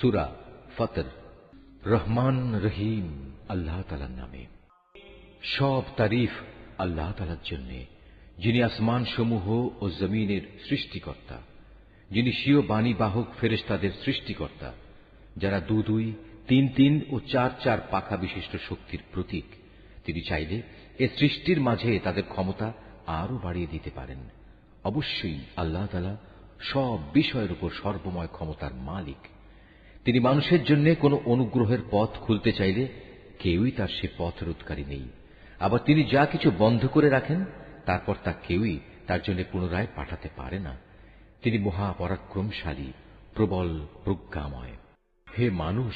সূরা ফাতর। রহমান রহিম আল্লাহ তাআলার নামে। সব তারিফ আল্লাহ তাআলার জন্য, যিনি আসমান সমূহ ও জমিনের সৃষ্টিকর্তা, যিনি স্বীয় বাণীবাহক ফেরেশতাদের সৃষ্টিকর্তা, যারা 2 2, 3 3 ও 4 4 পাখা বিশিষ্ট শক্তির প্রতীক। তিনি চাইলে এ সৃষ্টির মাঝে তাদের ক্ষমতা আরো বাড়িয়ে দিতে পারেন। অবশ্যই আল্লাহ তাআলা সব বিষয়ের উপর সর্বময় ক্ষমতার মালিক। তিনি মানুষের জন্য কোনো অনুগ্রহের পথ খুলতে চাইলে কেউই তার সে পথ রোধকারী নেই। আবার তিনি যা কিছু বন্ধ করে রাখেন তারপর তা কেউই তার জন্য পুনরায় পাঠাতে পারে না। তিনি মহাপরাক্রমশালী, প্রবল প্রজ্ঞাময়। হে মানুষ,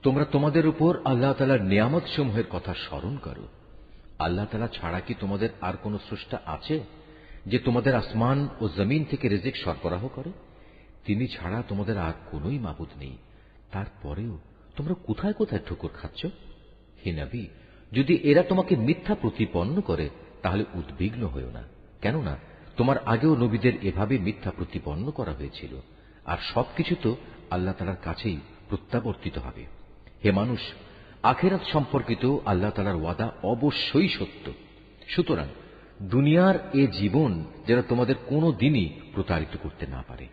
তোমরা তোমাদের উপর আল্লাহ তাআলার নিয়ামত সমূহের কথা স্মরণ করো। আল্লাহ তাআলা ছাড়া কি তোমাদের আর কোন স্রষ্টা আছে যে তোমাদের আসমান ও জমিন থেকে রিজিক সরবরাহ করে? তিনি ছাড়া তোমাদের আর কোনই মাবুদ নেই। তারপরেও তোমরা কোথায় কোথায় ঠোকর খাচ্ছ? হে নবী, যদি এরা তোমাকে মিথ্যা প্রতিপন্ন করে তাহলে উদ্বিগ্ন হয়ো না, কেননা তোমার আগেও নবীদের এভাবে মিথ্যা প্রতিপন্ন করা হয়েছিল। আর সবকিছু তো আল্লাহ তাআলার কাছেই প্রত্যাবর্তিত হবে। হে মানুষ, আখিরাত সম্পর্কিত আল্লাহ তাআলার ওয়াদা অবশ্যই সত্য। সুতরাং দুনিয়ার এ জীবন যেন তোমাদের কোনো দিনই প্রতারিত করতে না পারে।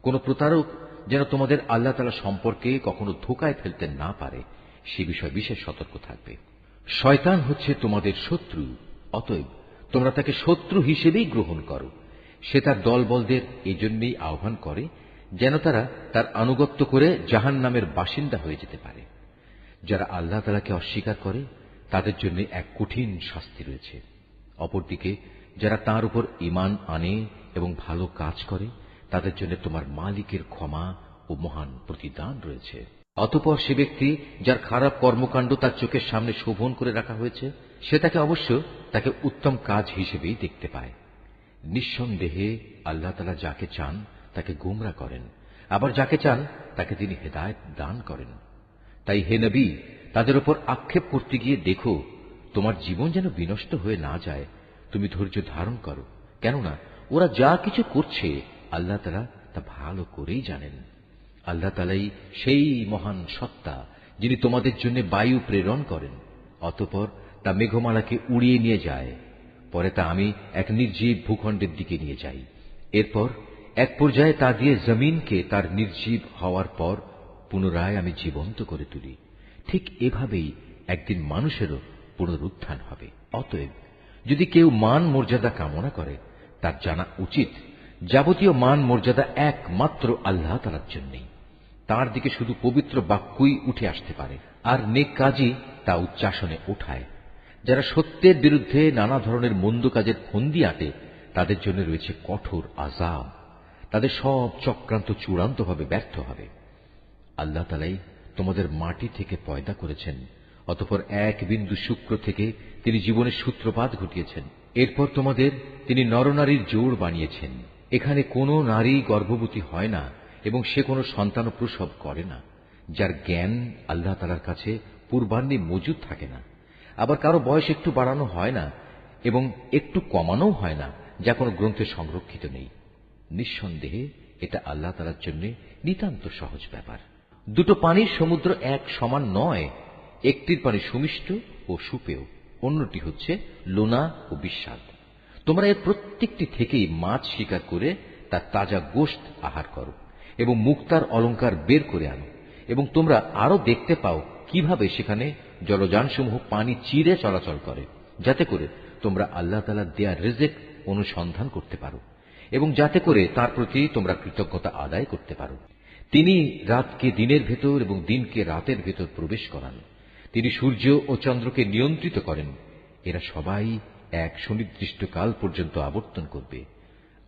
কোন প্রতারক যেন তোমাদের আল্লাহ তাআলা সম্পর্কে কখনো ধোঁকায় ফেলতে না পারে, সে বিষয়ে বিশেষ সতর্ক থাকবে। শয়তান হচ্ছে তোমাদের শত্রু, অতএব তোমরা তাকে শত্রু হিসেবেই গ্রহণ করো। সে তার দলবলদের এজন্যই আহ্বান করে যেন তারা তার আনুগত্য করে জাহান্নামের বাসিন্দা হয়ে যেতে পারে। যারা আল্লাহ তাআলাকে অস্বীকার করে তাদের জন্য এক কঠিন শাস্তি রয়েছে। অপরদিকে যারা তাঁর উপর ঈমান আনে এবং ভালো কাজ করে তাদের জন্য তোমার মালিকের ক্ষমা ও মহান প্রতিদান রয়েছে। অতঃপর সে ব্যক্তি যার খারাপ কর্মকাণ্ড তার চোখের সামনে শোভন করে রাখা হয়েছে, সে তাকে উত্তম কাজ হিসেবেই দেখতে পায়। নিঃসন্দেহে আল্লাহ তাআলা যাকে চান তাকে গোমরা করেন, আবার যাকে চান তাকে তিনি হেদায়েত দান করেন। তাই হে নবী, তাদের উপর আক্ষেপ করতে গিয়ে দেখো তোমার জীবন যেন বিনষ্ট হয়ে না যায়। তুমি ধৈর্য ধারণ করো, কেননা ওরা যা কিছু করছে আল্লাহ তাআলা তা ভালো করেই জানেন। আল্লাহ তাআলাই সেই মহান সত্তা যিনি তোমাদের জন্য বায়ু প্রেরণ করেন, অতঃপর তা মেঘমালাকে উড়িয়ে নিয়ে যায়। পরে তা আমি এক নির্জীব ভূখণ্ডের দিকে নিয়ে যাই। এরপর এক পর্যায়ে তা দিয়ে জমিনকে তার নির্জীব হওয়ার পর পুনরায় আমি জীবন্ত করে তুলি। ঠিক এভাবেই একদিন মানুষেরও পুনরুত্থান হবে। অতএব যদি কেউ মান মর্যাদা কামনা করে তার জানা উচিত যাবতীয় মান মর্যাদা একমাত্র আল্লাহ তাআলার জন্যই। তার দিকে শুধু পবিত্র বাক্যই উঠে আসতে পারে, আর নেক কাজই তা উচ্চাসনে ওঠায়। যারা সত্যের বিরুদ্ধে নানা ধরনের মন্দ কাজের ফন্দি আঁটে তাদের জন্য রয়েছে কঠোর আযাব। তাদের সব চক্রান্ত চূড়ান্তভাবে ব্যর্থ হবে। আল্লাহ তাআলাই তোমাদের মাটি থেকে পয়দা করেছেন, অতঃপর এক বিন্দু শুক্র থেকে তিনি জীবনের সূত্রপাত ঘটিয়েছেন। এরপর তোমাদের তিনি নরনারীর জোড় বানিয়েছেন। এখানে কোনো নারী গর্ভবতী হয় না এবং সে কোনো সন্তান প্রসব করে না, যার জ্ঞান আল্লাহ তাআলার কাছে পূর্বাহ্নে মজুদ থাকে না। আবার কারো বয়স একটু বাড়ানো হয় না এবং একটু কমানোও হয় না, যা কোনো গ্রন্থে সংরক্ষিত নেই। নিঃসন্দেহে এটা আল্লাহ তাআলার জন্য নিতান্ত সহজ ব্যাপার। দুটো পানির সমুদ্র এক সমান নয়। একটির পানি সুমিষ্ট ও সুপেয়, অন্যটি হচ্ছে লোনা ও বিস্বাদ। তোমরা এর প্রত্যেকটি থেকেই মাছ শিকার করে তার তাজা গোশত আহার করো এবং মুক্তার অলংকার বের করে আনো, এবং তোমরা আরো দেখতে পাও কিভাবে সেখানে জলযানসমূহ পানি চিরে চলাচল করে, যাতে করে তোমরা আল্লাহ তাআলার দেয়া রিজিক অনুসন্ধান করতে পারো এবং যাতে করে তার প্রতি তোমরা কৃতজ্ঞতা আদায় করতে পারো। তিনি রাতকে দিনের ভেতর এবং দিনকে রাতের ভেতর প্রবেশ করান। তিনি সূর্য ও চন্দ্রকে নিয়ন্ত্রিত করেন। এরা সবাই এক সুনির্দিষ্ট কাল পর্যন্ত আবর্তন করবে।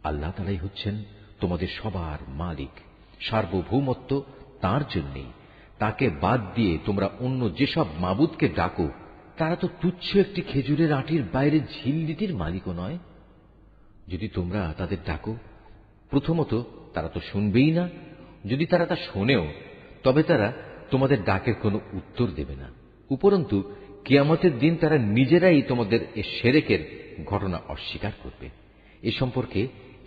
আল্লাহ তাআলাই হচ্ছেন তোমাদের সবার মালিক। সার্বভৌমত্ব তাঁর জন্যই। তাকে বাদ দিয়ে তোমরা অন্য যেসব মাবুদকে ডাকো তারা তো তুচ্ছ একটি খেজুরের আটির বাইরে ঝিল্লিটির মালিকও নয়। যদি তোমরা তাদের ডাকো, প্রথমত তারা তো শুনবেই না। যদি তারা তা শোনেও তবে তারা তোমাদের ডাকের কোনো উত্তর দেবে না। উপরন্তু কিয়ামতের দিন তারা নিজেরাই তোমাদের এ শিরকের ঘটনা অস্বীকার করবে। এ সম্পর্কে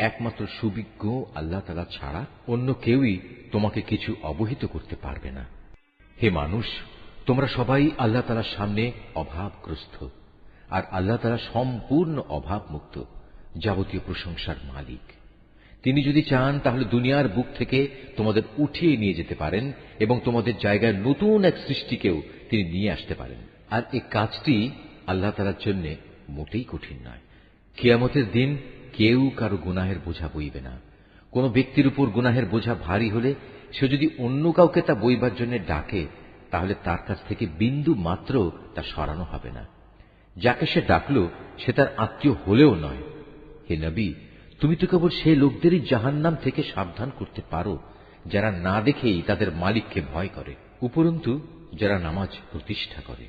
একমাত্র সুবিজ্ঞ আল্লাহ তাআলা ছাড়া অন্য কেউই তোমাকে কিছু অবহিত করতে পারবে না। হে মানুষ, তোমরা সবাই আল্লাহ তাআলার সামনে অভাবগ্রস্ত, আর আল্লাহ তাআলা সম্পূর্ণ অভাবমুক্ত, যাবতীয় প্রশংসার মালিক। তিনি যদি চান তাহলে দুনিয়ার বুক থেকে তোমাদের উঠিয়ে নিয়ে যেতে পারেন এবং তোমাদের জায়গায় নতুন এক সৃষ্টিকেও তিনি নিয়ে আসতে পারেন। আর এই কাজটি আল্লাহ তাআলার জন্য মোটেই কঠিন নয়। কিয়ামতের দিন কেউ কারো গুনাহের বোঝা বইবে না। কোন ব্যক্তির উপর গুনাহের বোঝা ভারী হলে সে যদি অন্য কাউকে তা বইবার জন্য ডাকে, তাহলে তার কাছ থেকে বিন্দু মাত্র তা সরানো হবে না। যাকে সে ডাকল সে তার আত্মীয় হলেও নয়। হে নবী, তুমি তো কেবল সেই লোকদেরই জাহান্নাম থেকে সাবধান করতে পারো যারা না দেখেই তাদের মালিককে ভয় করে, উপরন্তু যারা নামাজ প্রতিষ্ঠা করে।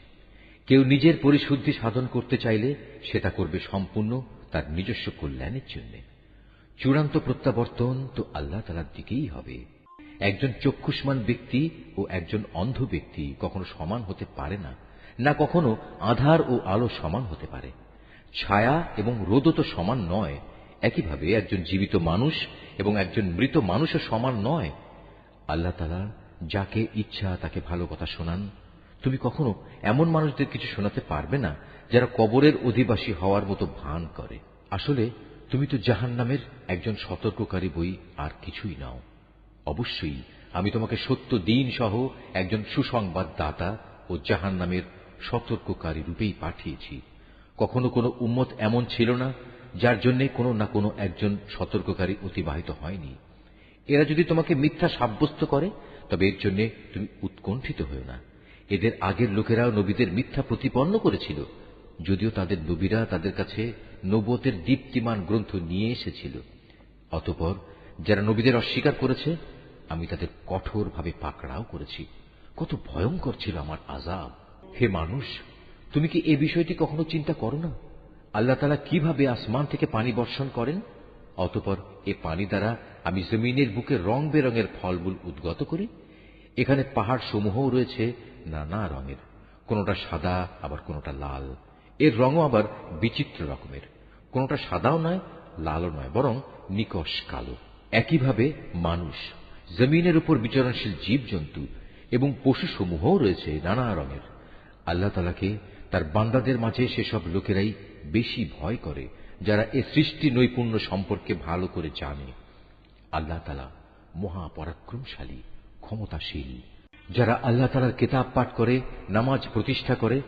কেউ নিজের পরিশুদ্ধি সাধন করতে চাইলে সেটা করবে সম্পূর্ণ তার নিজস্ব কল্যাণের জন্য। চূড়ান্ত প্রত্যাবর্তন তো আল্লাহ তাআলার দিকেই হবে। একজন চক্ষুষ্মান ব্যক্তি ও একজন অন্ধ ব্যক্তি কখনো সমান হতে পারে না, না কখনো আঁধার ও আলো সমান হতে পারে। ছায়া এবং রোদও তো সমান নয়। একইভাবে একজন জীবিত মানুষ এবং একজন মৃত মানুষও সমান নয়। আল্লাহ তাআলা যাকে ইচ্ছা তাকে ভালো কথা শোনান। তুমি কখনো এমন মানুষদের কিছু শোনাতে পারবে না যারা কবরের অধিবাসী হওয়ার মতো ভান করে। আসলে তুমি তো জাহান্নামের একজন সতর্ককারী বই, আর কিছুই নাও। অবশ্যই আমি তোমাকে সত্য দিন সহ একজন সুসংবাদ দাতা ও জাহান্নামের সতর্ককারী রূপেই পাঠিয়েছি। কখনো কোনো উম্মত এমন ছিল না যার জন্য কোনো না কোনো একজন সতর্ককারী অতিবাহিত হয়নি। এরা যদি তোমাকে মিথ্যা সাব্যস্ত করে তবে এর জন্য তুমি উৎকণ্ঠিত হও না। এদের আগের লোকেরাও নবীদের মিথ্যা প্রতিপন্ন করেছিল, যদিও তাদের নবীরা তাদের কাছে নবুয়তের দীপ্তিমান গ্রন্থ নিয়ে এসেছিল। অতঃপর যারা নবীদের অস্বীকার করেছে আমি তাদের কঠোরভাবে পাকড়াও করেছি। কত ভয়ঙ্কর ছিল আমার আযাব। হে মানুষ, তুমি কি এ বিষয়টি কখনো চিন্তা করো না? আল্লাহ তাআলা কিভাবে আসমান থেকে পানি বর্ষণ করেন, অতঃপর এ পানি দ্বারা আমি জমিনের বুকে রং বেরঙের ফলমূল উদ্গত করি। এখানে পাহাড় সমূহও রয়েছে নানা রঙের, কোনটা সাদা আবার কোনটা লাল। এর রঙও আবার বিচিত্র রকমের, কোনটা সাদাও নয় লালও নয়, বরং নিকষ কালো। একইভাবে মানুষ, জমিনের উপর বিচরণশীল জীবজন্তু এবং পশু সমূহও রয়েছে নানা রঙের। আল্লাহ তাআলাকে তার বান্দাদের মাঝে সেসব লোকেরাই বেশি ভয় করে যারা এ সৃষ্টি নৈপুণ্য সম্পর্কে ভালো করে জানে। আল্লাহ তাআলা মহাপরাক্রমশালী, ক্ষমতাশীল। যারা আল্লাহ তাআলার কিতাব পাঠ করে, নামাজ প্রতিষ্ঠা করে,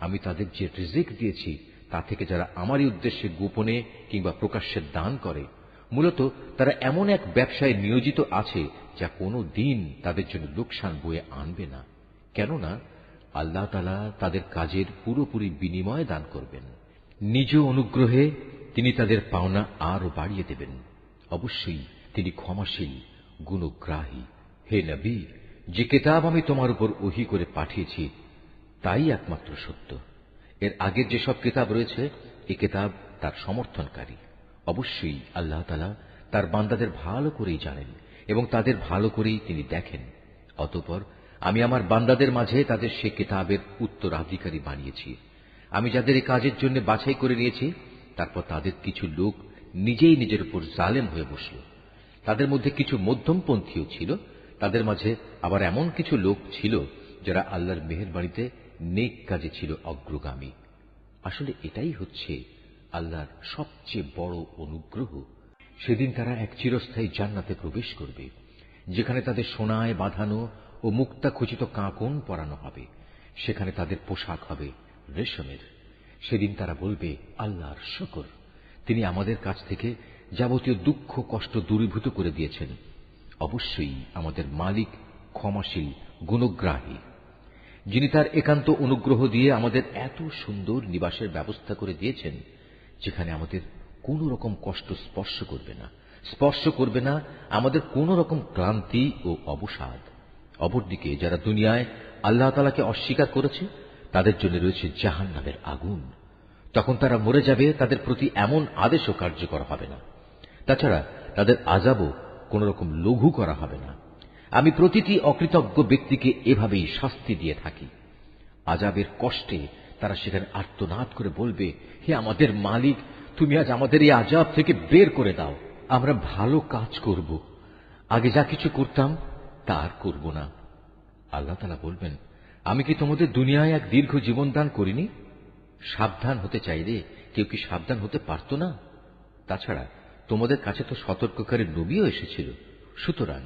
আমি তাদের যে রিজিক দিয়েছি তা থেকে যারা আমারই উদ্দেশ্যে গোপনে কিংবা প্রকাশ্যে দান করে, মূলত তারা এমন এক ব্যবসায় নিয়োজিত আছে যা কোনো দিন তাদের জন্য লোকসান বয়ে আনবে না, কেননা আল্লাহ তাআলা তাদের কাজের পুরোপুরি বিনিময় দান করবেন। নিজ অনুগ্রহে তিনি তাদের পাওনা আরো বাড়িয়ে দেবেন। অবশ্যই তিনি ক্ষমাশীল, গুণগ্রাহী। হে নবী, যে কিতাব আমি তোমার উপর ওহী করে পাঠিয়েছি তাই একমাত্র সত্য। এর আগের যেসব কিতাব রয়েছে এই কিতাব তার সমর্থনকারী। অবশ্যই আল্লাহ তাআলা তার বান্দাদের ভালো করেই জানেন এবং তাদের ভালো করেই তিনি দেখেন। অতঃপর আমি আমার বান্দাদের মাঝে তাদের সে কিতাবের উত্তরাধিকারী বানিয়েছি। আমি যাদের এই কাজের জন্য বাছাই করে নিয়েছি, তারপর তাদের কিছু লোক নিজেই নিজের উপর জালেম হয়ে বসল। তাদের মধ্যে কিছু মধ্যমপন্থীও ছিল, তাদের মাঝে আবার এমন কিছু লোক ছিল যারা আল্লাহর মেহেরবানিতে নেক কাজে ছিল অগ্রগামী। আসলে এটাই হচ্ছে আল্লাহর সবচেয়ে বড় অনুগ্রহ। সেদিন তারা এক চিরস্থায়ী জান্নাতে প্রবেশ করবে, যেখানে তাদের সোনায় বাঁধানো ও মুক্তা খচিত কাঁকন পরানো হবে। সেখানে তাদের পোশাক হবে রেশমের। সেদিন তারা বলবে, আল্লাহর শুকর, তিনি আমাদের কাছ থেকে যাবতীয় দুঃখ কষ্ট দূরীভূত করে দিয়েছেন। অবশ্যই আমাদের মালিক ক্ষমাশীল, গুণগ্রাহী, যিনি তার একান্ত অনুগ্রহ দিয়ে আমাদের এত সুন্দর নিবাসের ব্যবস্থা করে দিয়েছেন, যেখানে আমাদের কোন রকম কষ্ট স্পর্শ করবে না আমাদের কোন রকম ক্লান্তি ও অবসাদ। অপরদিকে যারা দুনিয়ায় আল্লাহ তাআলাকে অস্বীকার করেছে তাদের জন্য রয়েছে জাহান্নামের আগুন। তখন তারা মরে যাবে, তাদের প্রতি এমন আদেশও কার্যকর হবে না। তাছাড়া তাদের আযাবও কোন রকম লঘু করা হবে না। আমি প্রতিটি অকৃতজ্ঞ ব্যক্তিকে এভাবেই শাস্তি দিয়ে থাকি। আযাবের কষ্টে তারা সেখানে আর্তনাদ করে বলবে, হে আমাদের মালিক, তুমি আজ আমাদের এই আযাব থেকে বের করে দাও। আমরা ভালো কাজ করব, আগে যা কিছু করতাম তা আর করব না। আল্লাহ তাআলা বলবেন, আমি কি তোমাদের দুনিয়ায় এক দীর্ঘ জীবন দান করিনি? সাবধান হতে চাইলে কেউ কি সাবধান হতে পারত না? তাছাড়া তোমাদের কাছে তো সতর্ককারী নবীও এসেছিল। সুতরাং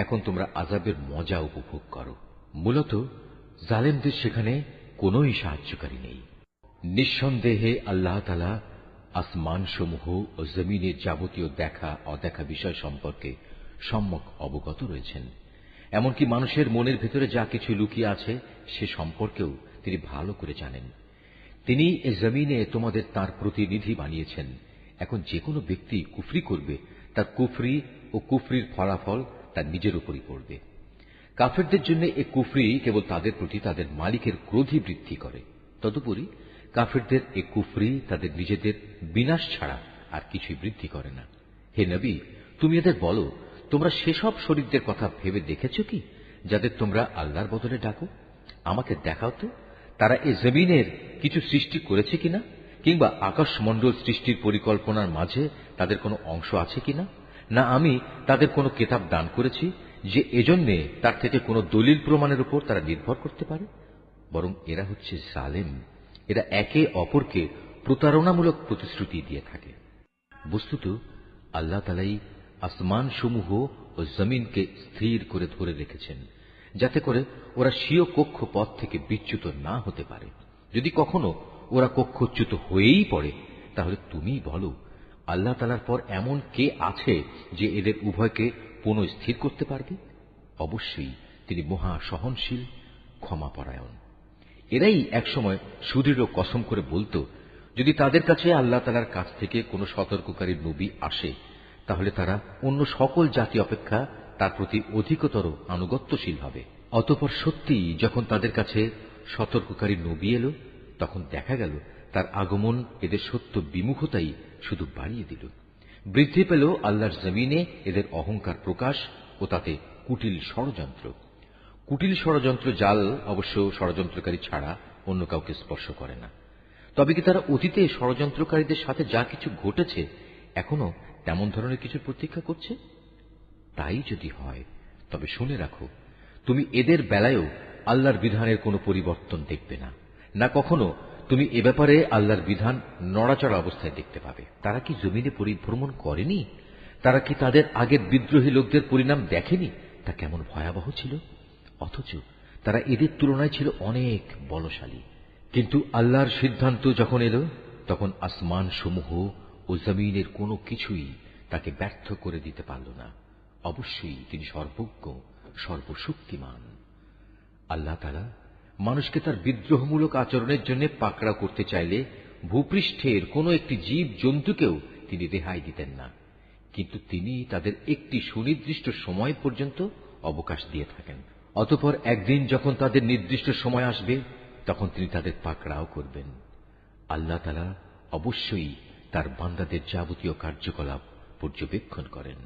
এখন তোমরা আযাবের মজা উপভোগ করো। মূলত জালেমদের সেখানে কোনই সাহায্যকারী নেই। নিঃসন্দেহে আল্লাহ তাআলা আসমানসমূহ ও জমিনের যাবতীয় দেখা অদেখা বিষয় সম্পর্কে সম্যক অবগত রয়েছেন। এমনকি মানুষের মনের ভেতরে যা কিছু লুকিয়ে আছে সে সম্পর্কেও তিনি ভালো করে জানেন। তিনি এ জমিনে তোমাদের তার প্রতিনিধি বানিয়েছেন। এখন যে কোনো ব্যক্তি কুফরি করবে, তার কুফরি ও কুফরির ফলাফল তার নিজের উপরই পড়বে। কাফেরদের জন্য এ কুফরি কেবল তাদের প্রতি তাদের মালিকের ক্রোধই বৃদ্ধি করে। তদুপরি কাফেরদের এ কুফরি তাদের নিজেদের বিনাশ ছাড়া আর কিছুই বৃদ্ধি করে না। হে নবী, তুমি এদের বলো, তোমরা সেসব শরীরদের কথা ভেবে দেখেছ কি যাদের তোমরা আল্লাহর বদলে ডাকো? আমাকে দেখাও তো, তারা এ জমিনের কিছু সৃষ্টি করেছে কিনা, কিংবা আকাশমণ্ডল সৃষ্টির পরিকল্পনার মাঝে তাদের কোনো অংশ আছে কিনা? না আমি তাদের কোনো কিতাব দান করেছি যে এজন্যে তার থেকে কোনো দলিল প্রমাণের উপর তারা নির্ভর করতে পারে? বরং এরা হচ্ছে জালেম। এরা একে অপরকে প্রতারণামূলক প্রতিশ্রুতি দিয়ে থাকে। বস্তুত আল্লাহ তাআলাই আসমান সমূহ ও জমিনকে স্থির করে ধরে রেখেছেন, যাতে করে ওরা স্বীয় কক্ষপথ থেকে বিচ্যুত না হতে পারে। যদি কখনো ওরা কক্ষচ্যুত হয়েই পড়ে, তাহলে তুমি বলো, আল্লাহ তাআলার পর এমন কে আছে যে এদের উভয়কে পুনঃস্থির করতে পারবে? অবশ্যই তিনি মহা সহনশীল, ক্ষমাপরায়ণ। এরাই একসময় সুদৃঢ় কসম করে বলতো, যদি তাদের কাছে আল্লাহ তাআলার কাছ থেকে কোনো সতর্ককারী নবী আসে, তাহলে তারা অন্য সকল জাতি অপেক্ষা তার প্রতি অধিকতর আনুগত্যশীল হবে। অতঃপর সত্যিই যখন তাদের কাছে সতর্ককারী নবী এলো, তখন দেখা গেল তার আগমন এদের সত্য বিমুখতাই শুধু বাড়িয়ে দিল। বৃদ্ধি পেল আল্লাহর জমিনে এদের অহংকার প্রকাশ ও তাতে কুটিল ষড়যন্ত্র। কুটিল ষড়যন্ত্র জাল অবশ্য ষড়যন্ত্রকারী ছাড়া অন্য কাউকে স্পর্শ করে না। তবে কি তারা অতীতে ষড়যন্ত্রকারীদের সাথে যা কিছু ঘটেছে এখনো তেমন ধরনের কিছুর প্রতীক্ষা করছে? তাই যদি হয় তবে শুনে রাখো, তুমি এদের বেলায়ও আল্লাহর বিধানের কোনো পরিবর্তন দেখবে না, না কখনো তুমি এ ব্যাপারে আল্লাহর বিধান নড়াচড়া অবস্থায় দেখতে পাবে। তারা কি জমিনে পরিভ্রমণ করেনি? তারা কি তাদের আগের বিদ্রোহী লোকদের পরিণাম দেখেনি তা কেমন ভয়াবহ ছিল? অথচ তারা এদের তুলনায় ছিল অনেক বলশালী। কিন্তু আল্লাহর সিদ্ধান্ত যখন এলো, তখন আসমান সমূহ ও জমিনের কোনো কিছুই তাকে ব্যর্থ করে দিতে পারল না। অবশ্যই তিনি সর্বজ্ঞ, সর্বশক্তিমান। আল্লাহ তাআলা মানুষকে তার বিদ্রোহমূলক আচরণের জন্য পাকড়াও করতে চাইলে ভূপৃষ্ঠের কোনো একটি জীব জন্তুকেও তিনি রেহাই দিতেন না, কিন্তু তিনি তাদের একটি সুনির্দিষ্ট সময় পর্যন্ত অবকাশ দিয়ে থাকেন। অতঃপর একদিন যখন তাদের নির্দিষ্ট সময় আসবে, তখন তিনি তাদের পাকড়াও করবেন। আল্লাহ তাআলা অবশ্যই তার বান্দাদের যাবতীয় কার্যকলাপ পর্যবেক্ষণ করেন।